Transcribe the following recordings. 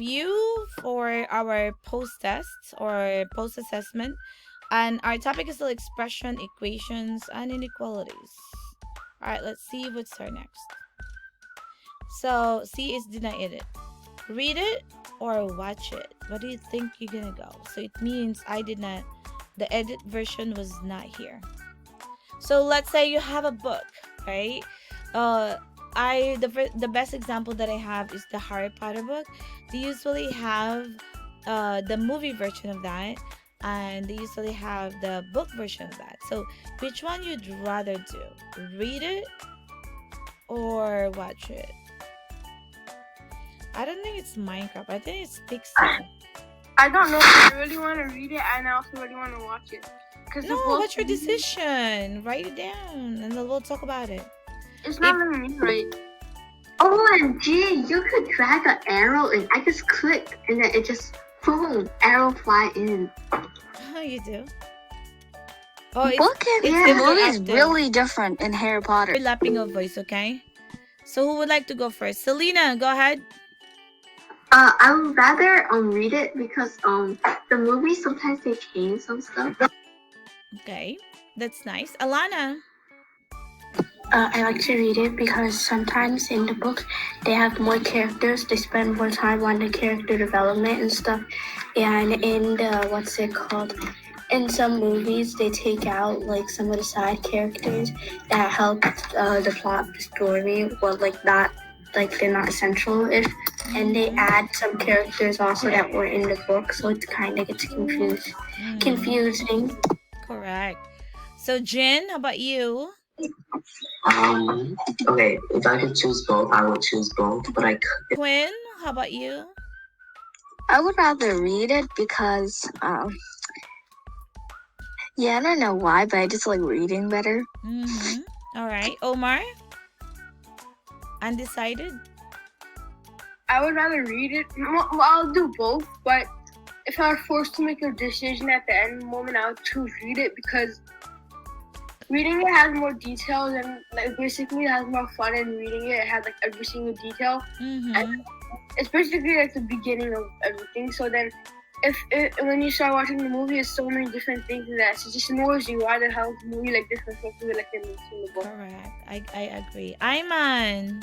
review for our post-test or post-assessment. And our topic is still expression, equations, and inequalities. All right, let's see what's our next. So, C is did not edit. Read it or watch it. What do you think you're gonna go? So it means I did not. The edit version was not here. So let's say you have a book, right? Uh, the best example that I have is the Harry Potter book. They usually have the movie version of that, and they usually have the book version of that. So which one you'd rather do? Read it or watch it? I don't think it's Minecraft. I think it's Pixel. I don't know if I really want to read it, and I also really want to watch it. No, what's your decision? Write it down, and then we'll talk about it. It's not letting me right. OMG, you could drag an arrow and I just click and then it just boom, arrow fly in. Oh, you do? Oh, Book and the movie is really different in Harry Potter. Lapping of voice, okay? So who would like to go first? Selena, go ahead. I would rather read it because the movie sometimes they change some stuff. Okay, that's nice. Alana. I like to read it because sometimes in the book they have more characters. They spend more time on the character development and stuff. And in the in some movies they take out like some of the side characters that help the plot, the story, or not they're not essential if, and they add some characters also that were in the book, so it kind of gets confusing. Correct. So Jin, how about you? Okay, if I could choose both, I would choose both, but I could. Quinn, how about you? I would rather read it because, yeah, I don't know why, but I just like reading better. All right. Omar? Undecided? I would rather read it. Well, I'll do both, but if I were forced to make a decision at the end moment, I would choose read it because reading it has more details and basically it has more fun in reading it. It has every single detail. And it's basically the beginning of everything. So then when you start watching the movie, there's so many different things in that. So it just annoys you why the hell is the movie different from in the book. Correct. I agree. Ayman.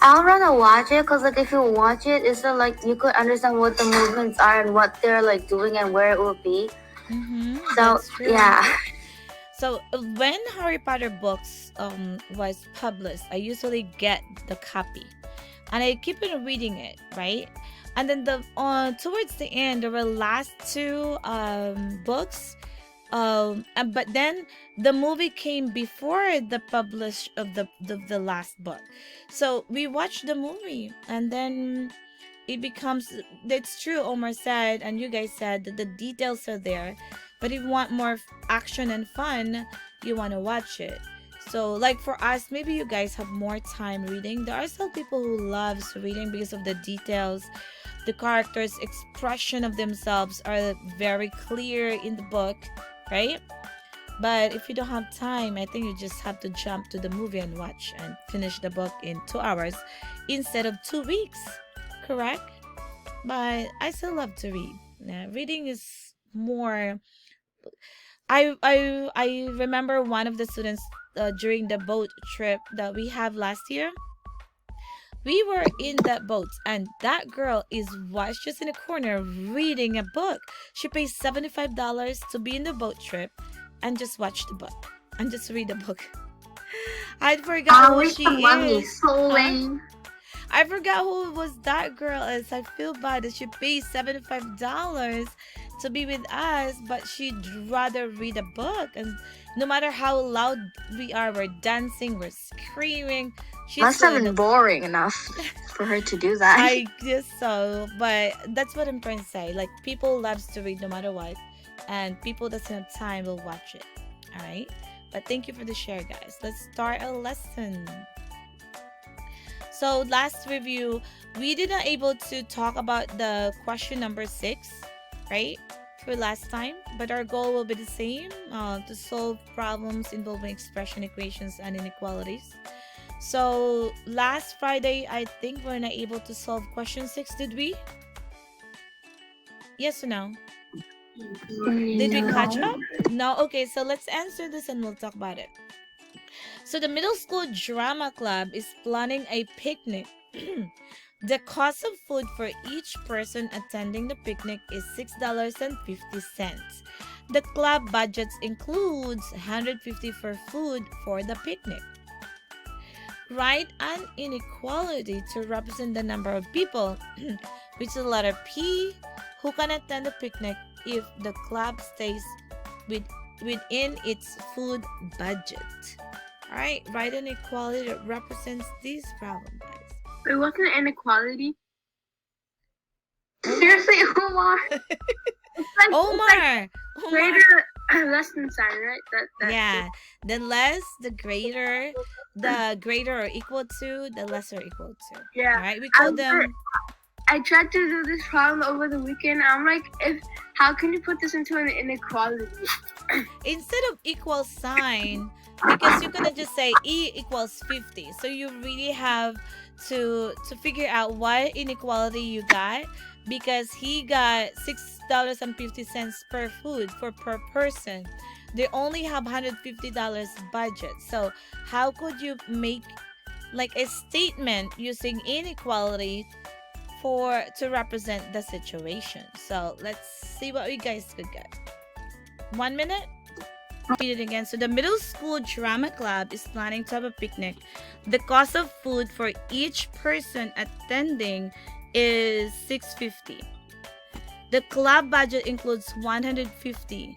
I would rather watch it because if you watch it, it's you could understand what the movements are and what they're doing and where it will be. So yeah. So when Harry Potter books was published, I usually get the copy, and I keep on reading it, right? And then towards the end, there were last two books, but then the movie came before the publish of the last book. So we watched the movie, and then it becomes. That's true. Omar said, and you guys said that the details are there. But if you want more action and fun, you want to watch it. So for us, maybe you guys have more time reading. There are still people who loves reading because of the details. The characters' expression of themselves are very clear in the book, right? But if you don't have time, I think you just have to jump to the movie and watch and finish the book in 2 hours instead of 2 weeks, correct? But I still love to read. Reading is more. I remember one of the students during the boat trip that we have last year. We were in that boat, and that girl was just in a corner reading a book. She pays $75 to be in the boat trip and just watch the book and just read the book. I forgot who she is. So lame. I forgot who was that girl is. I feel bad that she pays $75 to be with us, but she'd rather read a book. And no matter how loud we are, we're dancing, we're screaming. Must have been boring enough for her to do that. I guess so, but that's what I'm trying to say. People loves to read no matter what, and people that have time will watch it. All right, but thank you for the share, guys. Let's start a lesson. So last review, we didn't able to talk about the question number 6, right? For last time, but our goal will be the same, to solve problems involving expression, equations, and inequalities. So last Friday, I think we're not able to solve question 6, did we? Yes or no? Did we catch up? No? Okay, so let's answer this and we'll talk about it. So the middle school drama club is planning a picnic. The cost of food for each person attending the picnic is $6.50. The club budget includes $150 for food for the picnic. Write an inequality to represent the number of people, which is the letter P, who can attend the picnic if the club stays within its food budget. Alright, write an equality that represents this problem, guys. Wait, what's an inequality? Seriously, Omar? Omar! Greater less than sign, right? That Yeah, the less, the greater or equal to, the lesser equal to. Yeah. Alright, we call them. I tried to do this problem over the weekend. I'm like, how can you put this into an inequality? Instead of equal sign, because you're gonna just say E equals 50. So you really have to figure out what inequality you got, because he got $6.50 per food per person. They only have $150 budget. So how could you make like a statement using inequality to represent the situation? So let's see what you guys could get. 1 minute. Repeat it again. So the middle school drama club is planning to have a picnic. The cost of food for each person attending is $6.50. The club budget includes $150.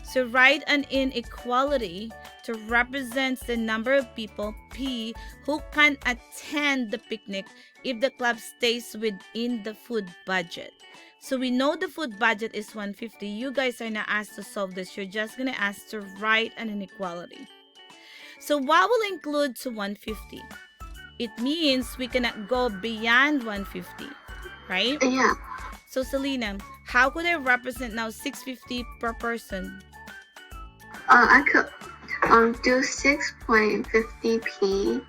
So write an inequality to represent the number of people, P, who can attend the picnic if the club stays within the food budget. So we know the food budget is $150. You guys are not asked to solve this. You're just going to ask to write an inequality. So what will include to $150? It means we cannot go beyond $150, right? Yeah. So Selena, how could I represent now $6.50 per person? I could do 6.50p.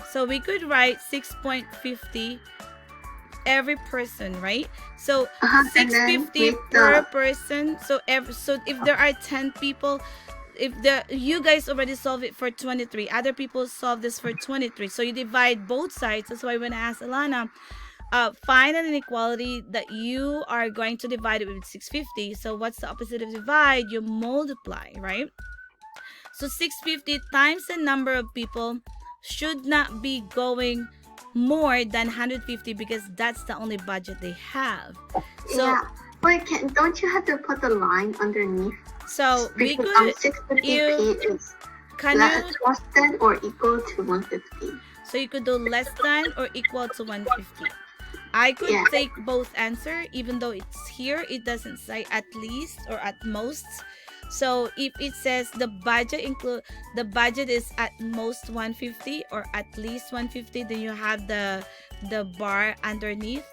So we could write 6.50 every person, right? So $6.50 per person. So if there are 10 people, you guys already solve it for 23, other people solve this for 23, so you divide both sides. That's why when I asked Alana, find an inequality that you are going to divide it with 650. So what's the opposite of divide? You multiply, right? So 650 times the number of people should not be going more than 150, because that's the only budget they have. So yeah. Wait, don't you have to put the line underneath? So we could 650p is less than or equal to 150. So you could do less than or equal to 150. I could take both answer, even though it's here, it doesn't say at least or at most. So if it says the budget is at most 150 or at least 150, then you have the bar underneath.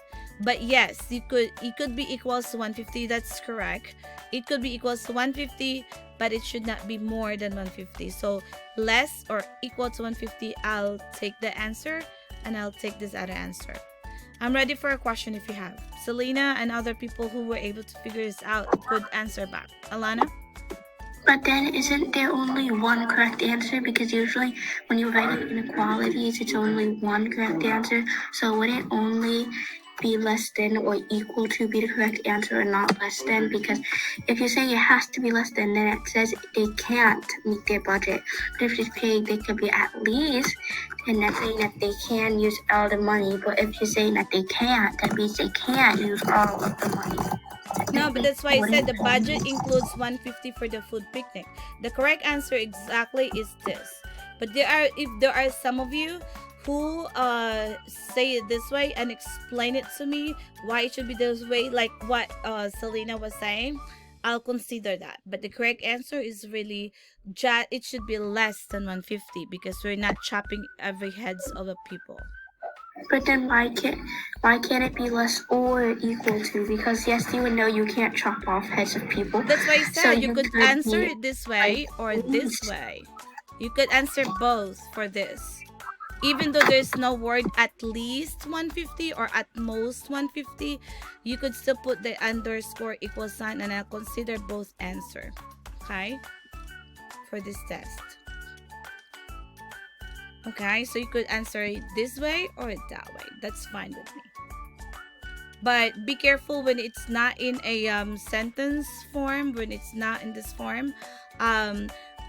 But yes, it could be equals to 150. That's correct. It could be equals to 150, but it should not be more than 150. So less or equal to 150, I'll take the answer, and I'll take this other answer. I'm ready for a question if you have. Selena and other people who were able to figure this out could answer back. Alana? But then isn't there only one correct answer? Because usually when you write inequalities, it's only one correct answer. So would it only be less than or equal to be the correct answer and not less than? Because if you say it has to be less than, then it says they can't meet their budget. But if you say they could be at least, then that's saying that they can use all the money. But if you're saying that they can't, that means they can't use all of the money. No, but that's why I said the budget includes 150 for the food picnic. The correct answer exactly is this. But if there are some of you who say it this way and explain it to me why it should be this way, like what Selena was saying, I'll consider that. But the correct answer is really it should be less than 150, because we're not chopping every heads of the people. But then why can't it be less or equal to? Because yes, you would know you can't chop off heads of people. That's why I said So you could answer be it this way or this way. You could answer both for this. even though there's no word at least 150 or at most 150, you could still put the underscore equal sign and I'll consider both answer. Okay, for this test. Okay, so you could answer it this way or that way. That's fine with me. But be careful when it's not in a sentence form. When it's not in this form,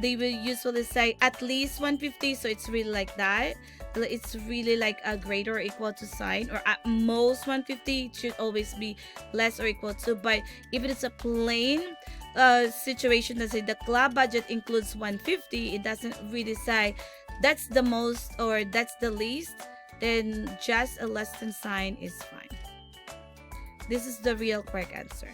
they will usually say at least 150, so it's really like that. It's really like a greater or equal to sign, or at most 150. It should always be less or equal to. But if it's a plain situation that say the club budget includes 150, it doesn't really say that's the most or that's the least, then just a less than sign is fine. This is the real correct answer.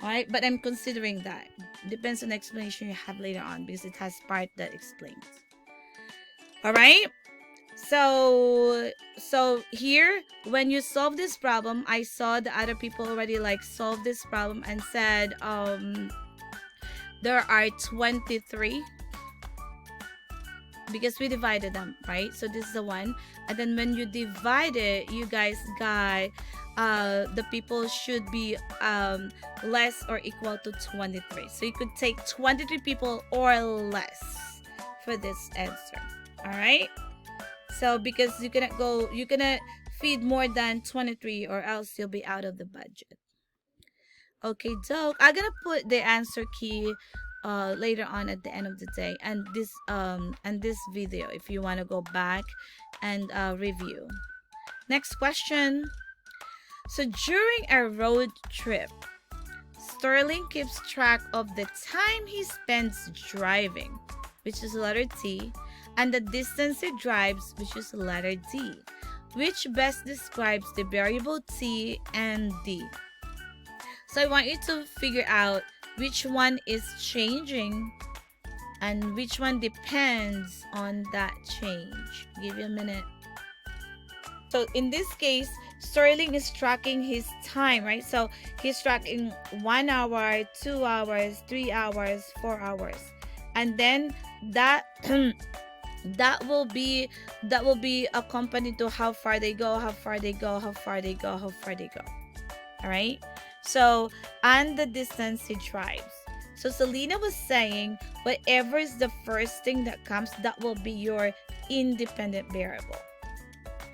Alright, but I'm considering that. Depends on the explanation you have later on because it has part that explains. Alright? So here, when you solve this problem, I saw the other people already like solved this problem and said there are 23 because we divided them, right? So this is the one, and then when you divide it, you guys got the people should be less or equal to 23. So you could take 23 people or less for this answer. All right, so because you cannot feed more than 23 or else you'll be out of the budget. Okay, doke. I'm gonna put the answer key later on at the end of the day, and this video if you want to go back and review. Next question. So during a road trip, Sterling keeps track of the time he spends driving, which is letter T, and the distance he drives, which is letter D. Which best describes the variable T and D? So I want you to figure out which one is changing and which one depends on that change. Give you a minute. So in this case, Sterling is tracking his time, right? So he's tracking 1 hour, 2 hours, 3 hours, 4 hours. And then that that will be accompanied to how far they go, how far they go, how far they go, how far they go. All right? So, and the distance he drives. So Selena was saying whatever is the first thing that comes, that will be your independent variable.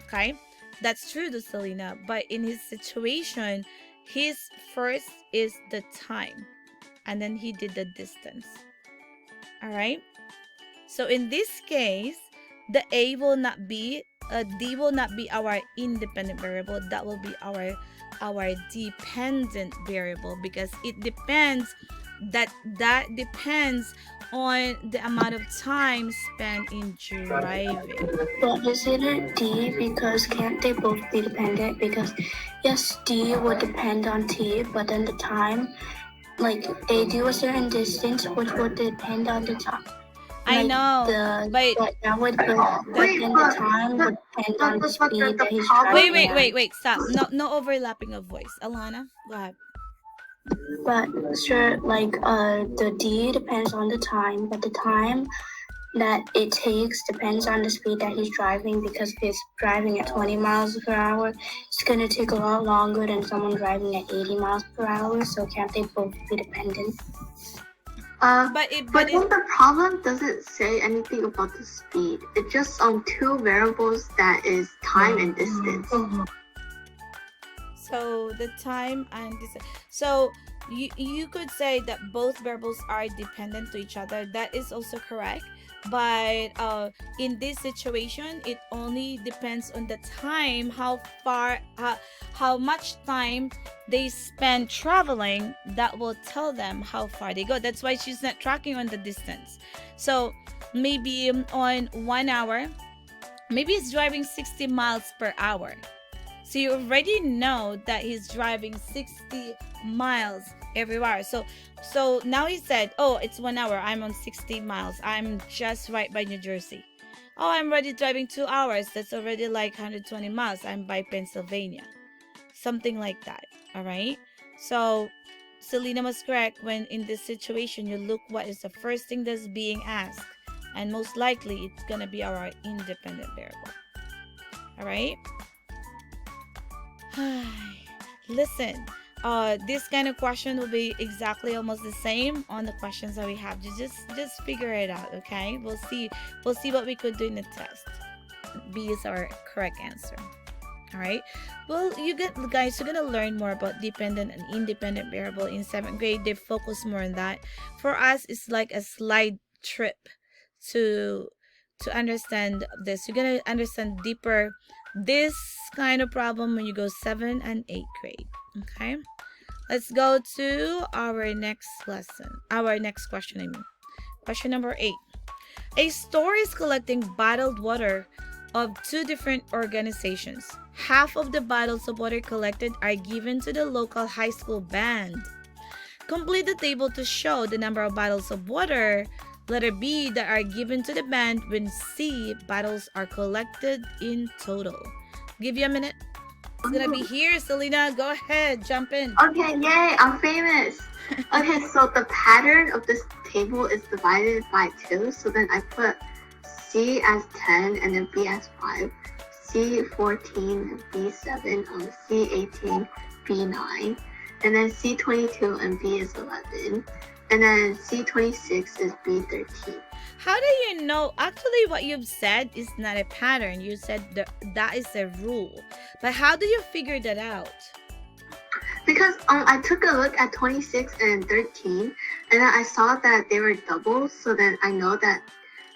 Okay? That's true to Selena, but in his situation, his first is the time, and then he did the distance. All right? So in this case, the A will not be, D will not be our independent variable. That will be our dependent variable because it depends. That depends on the amount of time spent in driving. But is it a D because can't they both be dependent? Because yes, D would depend on T, but then the time, like they do a certain distance, which would depend on the time. I know, but that would then the time would depend on the speed that he's driving. Wait, stop. No overlapping of voice. Alana, go ahead. But sure, like the D depends on the time, but the time that it takes depends on the speed that he's driving, because if he's driving at 20 miles per hour, it's gonna take a lot longer than someone driving at 80 miles per hour, so can't they both be dependent? But then the problem doesn't say anything about the speed. It's just on two variables, that is time and distance. So the time and distance. So you could say that both variables are dependent to each other. That is also correct. But in this situation, it only depends on the time, how much time they spend traveling. That will tell them how far they go. That's why she's not tracking on the distance. So maybe on 1 hour, maybe he's driving 60 miles per hour. So you already know that he's driving 60 miles every hour. So now he said, oh, it's 1 hour. I'm on 60 miles. I'm just right by New Jersey. Oh, I'm already driving 2 hours. That's already like 120 miles. I'm by Pennsylvania. Something like that. All right. So Selena was correct when in this situation, you look what is the first thing that's being asked. and most likely it's gonna be our independent variable. All right. Listen, this kind of question will be exactly almost the same on the questions that we have. Just figure it out, okay? We'll see what we could do in the test. B is our correct answer. All right. Well, guys, you're gonna learn more about dependent and independent variable in 7th grade. They focus more on that. For us, it's like a slide trip to understand this. You're gonna understand deeper this kind of problem when you go 7th and 8th grade. Okay. Let's go to our next lesson. Our next question, I mean. Question number 8. A store is collecting bottled water of 2 different organizations. Half of the bottles of water collected are given to the local high school band. Complete the table to show the number of bottles of water, letter B, that are given to the band when C, bottles are collected in total. Give you a minute. It's gonna be here, Selena. Go ahead, jump in. Okay, yay, I'm famous. Okay, so the pattern of this table is divided by 2. So then I put C as 10 and then B as 5. C 14 and B 7, C 18, B 9, and then C 22 and B is 11, and then C 26 is B 13. How do you know? Actually, what you've said is not a pattern. You said that is a rule. But how do you figure that out? Because I took a look at 26 and 13, and then I saw that they were doubles, so then I know that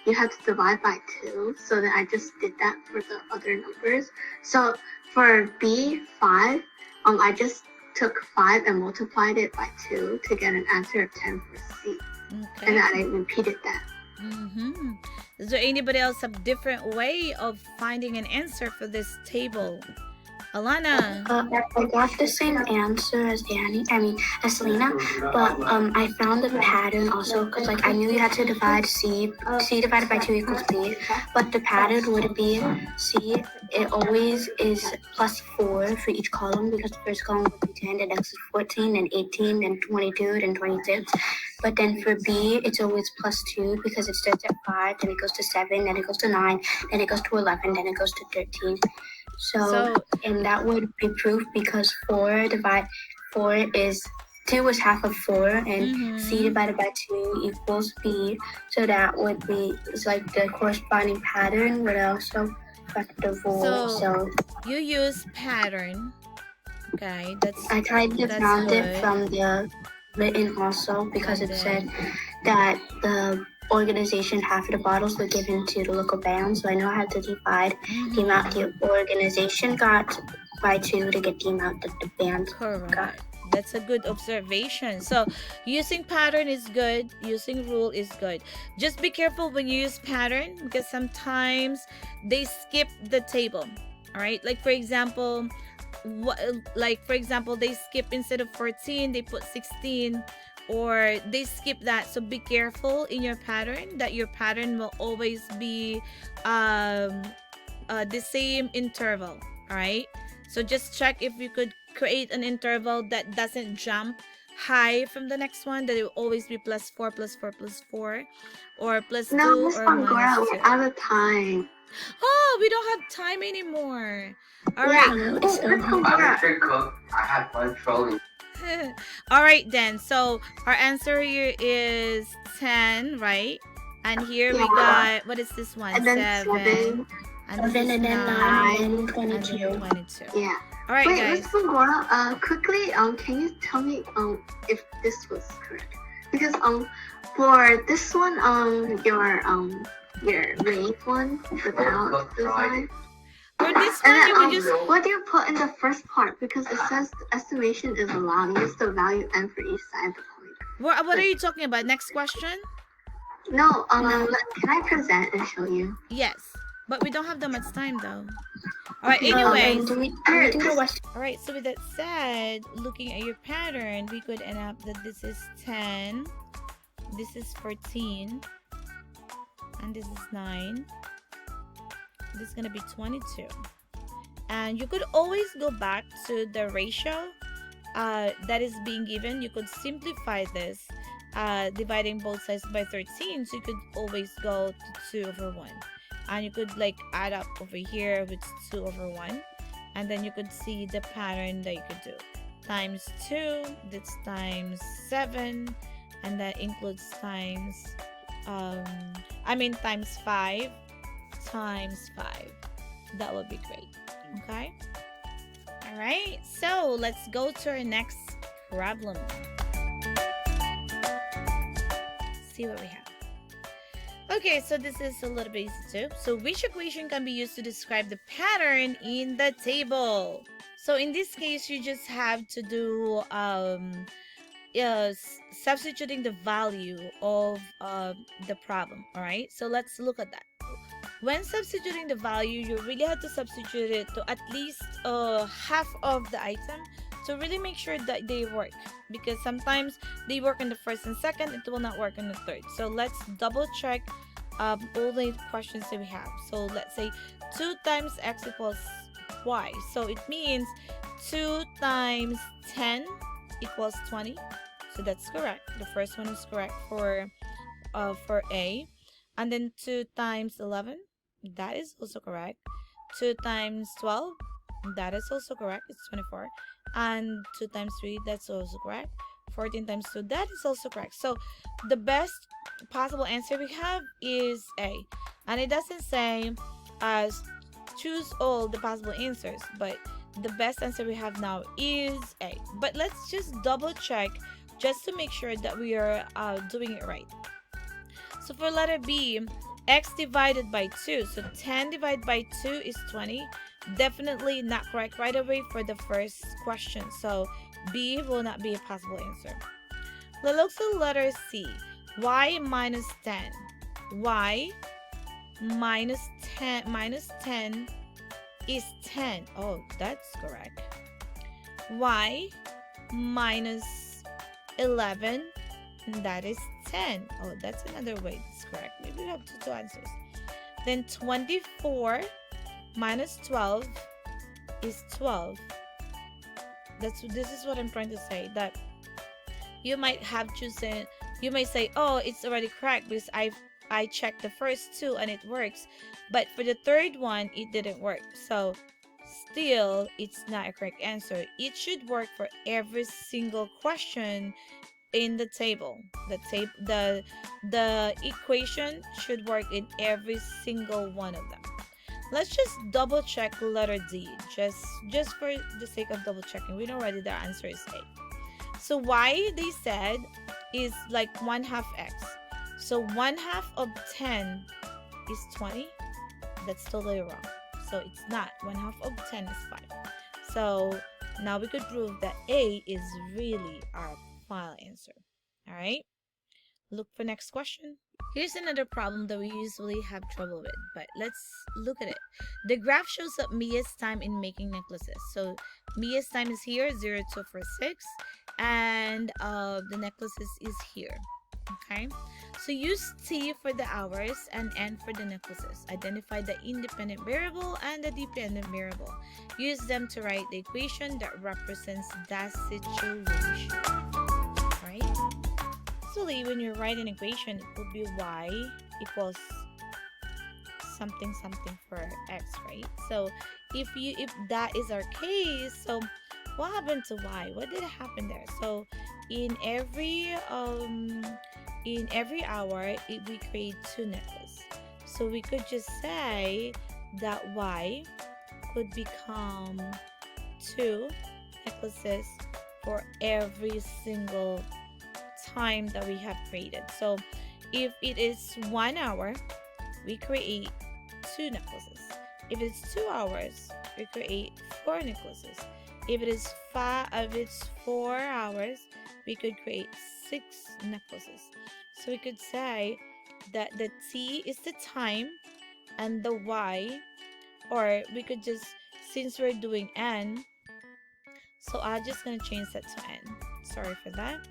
you have to divide by 2, so then I just did that for the other numbers. So for B5, I just took 5 and multiplied it by 2 to get an answer of 10 for C. Okay. And then I repeated that. Mm-hmm. Is there anybody else a different way of finding an answer for this table? Alana. I got the same answer as as Selena, but I found the pattern also because like I knew you had to divide C divided by 2 equals B, but the pattern would be C. It always is plus 4 for each column because the first column would be 10, the next is 14, and 18, and 22, and 26. But then for B, it's always plus 2 because it starts at 5, then it goes to 7, then it goes to 9, then it goes to 11, then it goes to 13. So and that would be proof because 4 is 2 is half of 4, and C divided by 2 equals B. So that would be, it's like the corresponding pattern would also affect the rule. So you use pattern. Okay, I tried to found it from the written also because it said that the organization, half of the bottles were given to the local band, so I know how to divide the amount the organization got by 2 to get the amount that the band got. That's a good observation. So using pattern is good, using rule is good. Just be careful when you use pattern because sometimes they skip the table. All right, like for example, they skip, instead of 14 they put 16, or they skip that. So be careful in your pattern that your pattern will always be the same interval. All right, so just check if you could create an interval that doesn't jump high from the next one, that it will always be plus 4 plus 4 plus 4, or plus 2 or minus 2. We're out of time. Oh, we don't have time anymore. All right. I'm a trick cook. I have fun trolling. All right then, so our answer here is 10, right? And here we got, what is this one? And then 7 and then 9 and 22. Yeah. All right, wait, guys. Miss Pangora, quickly, can you tell me if this was correct? Because for this one, your wave one without design. For this one, what do you put in the first part? Because it says the estimation is allowed. Use the value n for each side of the point. What are you talking about? Next question? No, can I present and show you? Yes, but we don't have that much time though. All right, anyways. All right, so with that said, looking at your pattern, we could end up that this is 10, this is 14, and this is 9. This is gonna be 22, and you could always go back to the ratio that is being given. You could simplify this dividing both sides by 13, so you could always go to 2 over 1, and you could like add up over here with 2 over 1, and then you could see the pattern that you could do. Times 2, that's times 7, and that includes times times 5 times 5. That would be great. Okay, all right, so let's go to our next problem. See what we have. Okay, so this is a little bit easy too. So which equation can be used to describe the pattern in the table? So in this case, you just have to do substituting the value of the problem. All right, so let's look at that. When substituting the value, you really have to substitute it to at least half of the item to really make sure that they work, because sometimes they work in the first and second, it will not work in the third. So let's double check all the questions that we have. So let's say 2 times x equals y. So it means 2 times 10 equals 20. So that's correct. The first one is correct for A. And then 2 times 11, that is also correct. 2 times 12, that is also correct. It's 24. And 2 times 3, that's also correct. 14 times 2, that is also correct. So the best possible answer we have is A. And it doesn't say choose all the possible answers, but the best answer we have now is A. But let's just double check just to make sure that we are doing it right. So for letter B, x divided by 2. So 10 divided by 2 is 20. Definitely not correct right away for the first question. So B will not be a possible answer. Let's look at letter C. Y minus 10. Y minus 10 is 10. Oh, that's correct. Y minus 11, that is 10. Oh, that's another way. That's correct. Maybe we have two answers. Then 24 minus 12 is 12. This is what I'm trying to say, that you might have chosen, you may say, oh, it's already correct because I checked the first two and it works, but for the third one it didn't work. So still it's not a correct answer. It should work for every single question in the table. The equation should work in every single one of them. Let's just double check letter D, just for the sake of double checking. We know already the answer is A. So y, they said, is like 1/2 x. So 1/2 of 10 is 20. That's totally wrong. So it's not. 1/2 of 10 is 5. So now we could prove that A is really our final answer. All right. Look for next question. Here's another problem that we usually have trouble with, but let's look at it. The graph shows up Mia's time in making necklaces. So Mia's time is here, 0 to 4 6, and the necklaces is here. Okay, so use T for the hours and N for the necklaces. Identify the independent variable and the dependent variable. Use them to write the equation that represents that situation. Right? Usually when you write an equation, it would be y equals something something for x, right? So if that is our case, so what happened to y? What did happen there? So in every hour we create 2 necklaces. So we could just say that y could become 2 necklaces for every single time that we have created. So if it is 1 hour, we create 2 necklaces. If it's 2 hours, we create 4 necklaces. If it's 4 hours, we could create 6 necklaces. So we could say that the T is the time and the Y, or we could just, since we're doing N, so I'm just gonna change that to N. Sorry for that.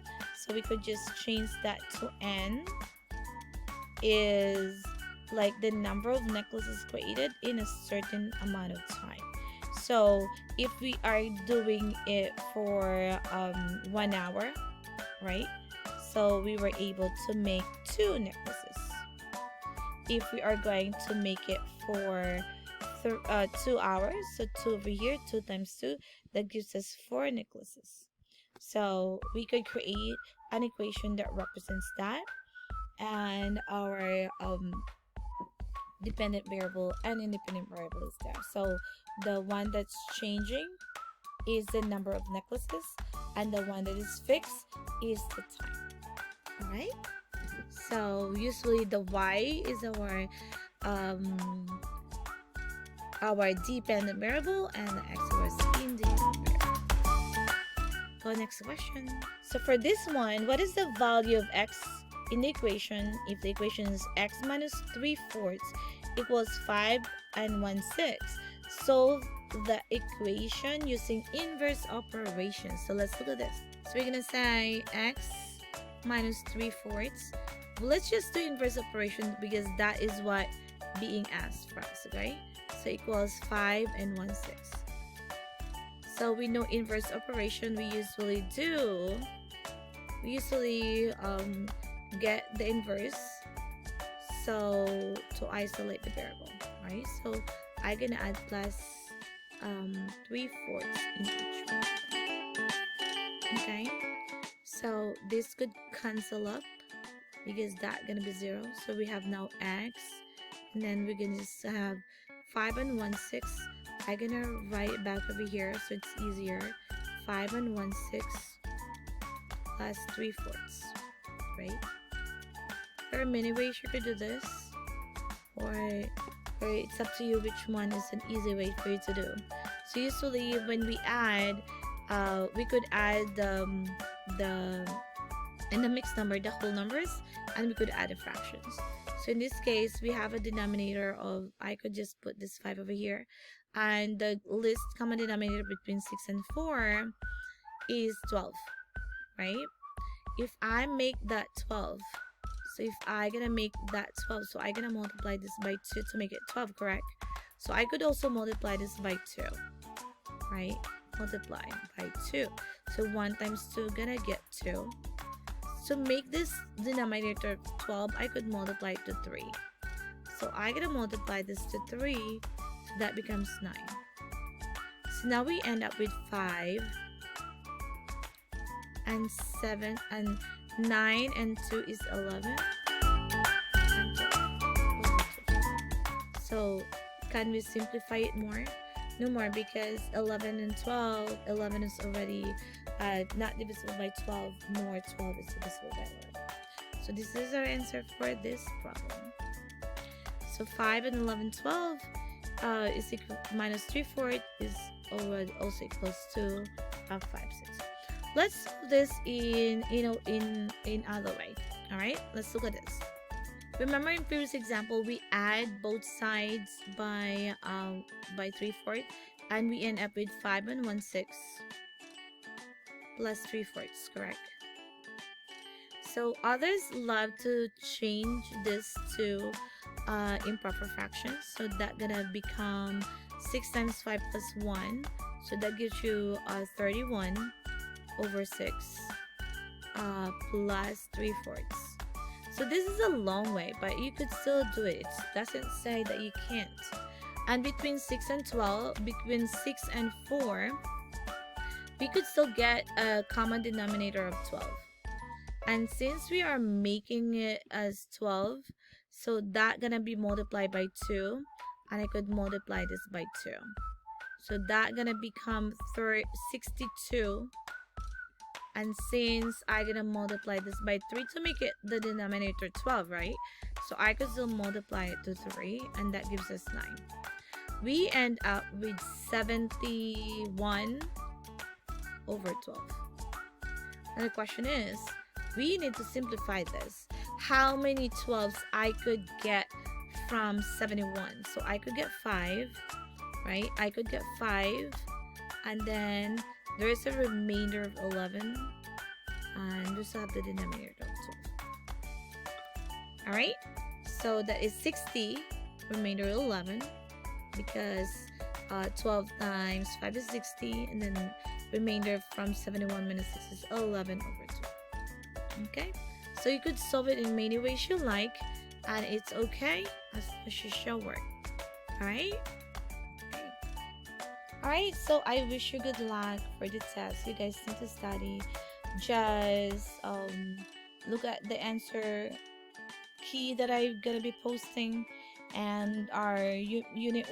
So we could just change that to N is like the number of necklaces created in a certain amount of time. So if we are doing it for 1 hour, right? So we were able to make 2 necklaces. If we are going to make it for 2 hours, so 2 over here, 2 times 2, that gives us 4 necklaces. So we could create an equation that represents that, and our dependent variable and independent variable is there. So the one that's changing is the number of necklaces, and the one that is fixed is the time. All right, so usually the y is our dependent variable, and the x is our independent variable. Go next question. So for this one, what is the value of x in the equation if the equation is x minus 3/4 equals 5 and 1/6? Solve the equation using inverse operations. So let's look at this. So we're gonna say x minus 3/4. Let's just do inverse operation because that is what being asked for us, okay? So equals 5 and 1/6. So we know inverse operation we usually get the inverse, so to isolate the variable, right? So I'm gonna add plus 3/4 in each one. Okay, so this could cancel up because that's gonna be 0. So we have now x, and then we're gonna just have 5 and 1/6. I'm gonna write it back over here so it's easier. 5 and 1/6 plus 3/4, right? There are many ways you could do this, or it's up to you which one is an easy way for you to do. So usually when we add, we could add in the mixed number the whole numbers, and we could add the fractions. So in this case, we have a denominator of, I could just put this 5 over here, and the least common denominator between 6 and 4 is 12, right? If I make that 12, so if I gonna make that 12, so I gonna multiply this by 2 to make it 12, correct? So I could also multiply this by 2, right? Multiply by 2. So 1 times 2 gonna get 2. To make this denominator 12, I could multiply it to 3. So I gonna multiply this to 3, so that becomes 9. So now we end up with 5 and 7 and 9 and 2 is 11 and 12. So can we simplify it more? No more, because 11 and 12, 11 is already not divisible by 12, nor 12 is divisible by 11. So this is our answer for this problem. So 5 and 11, 12 is equal minus 3/4 is also equals to 5, 6. Let's do this in other way. All right, let's look at this. Remember in previous example, we add both sides by 3/4, and we end up with 5 and 1/6 plus 3/4, correct? So others love to change this to improper fractions. So that's gonna become 6 times 5 plus 1. So that gives you 31 over 6 plus 3/4. So this is a long way, but you could still do it. It doesn't say that you can't. And between 6 and 12, between 6 and 4, we could still get a common denominator of 12. And since we are making it as 12, so that gonna be multiplied by 2, and I could multiply this by 2. So that gonna become 62. And since I'm gonna multiply this by 3 to make it the denominator 12, right? So I could still multiply it to 3, and that gives us 9. We end up with 71 over 12. And the question is, we need to simplify this. How many 12s I could get from 71? So I could get 5, right? I could get 5, and then there is a remainder of 11, and we still have the denominator of 12. Alright, so that is 60, remainder 11, because 12 times 5 is 60, and then remainder from 71 minus 6 is 11 over 2. Okay, so you could solve it in many ways you like, and it's okay as long as you show work. All right. Okay. All right. So I wish you good luck for the test. You guys need to study. Just look at the answer key that I'm gonna be posting, and our unit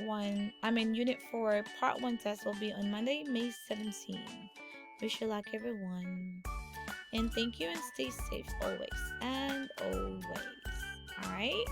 4 part 1 test will be on Monday, May 17. Wish you luck, everyone, and thank you, and stay safe always and always. All right.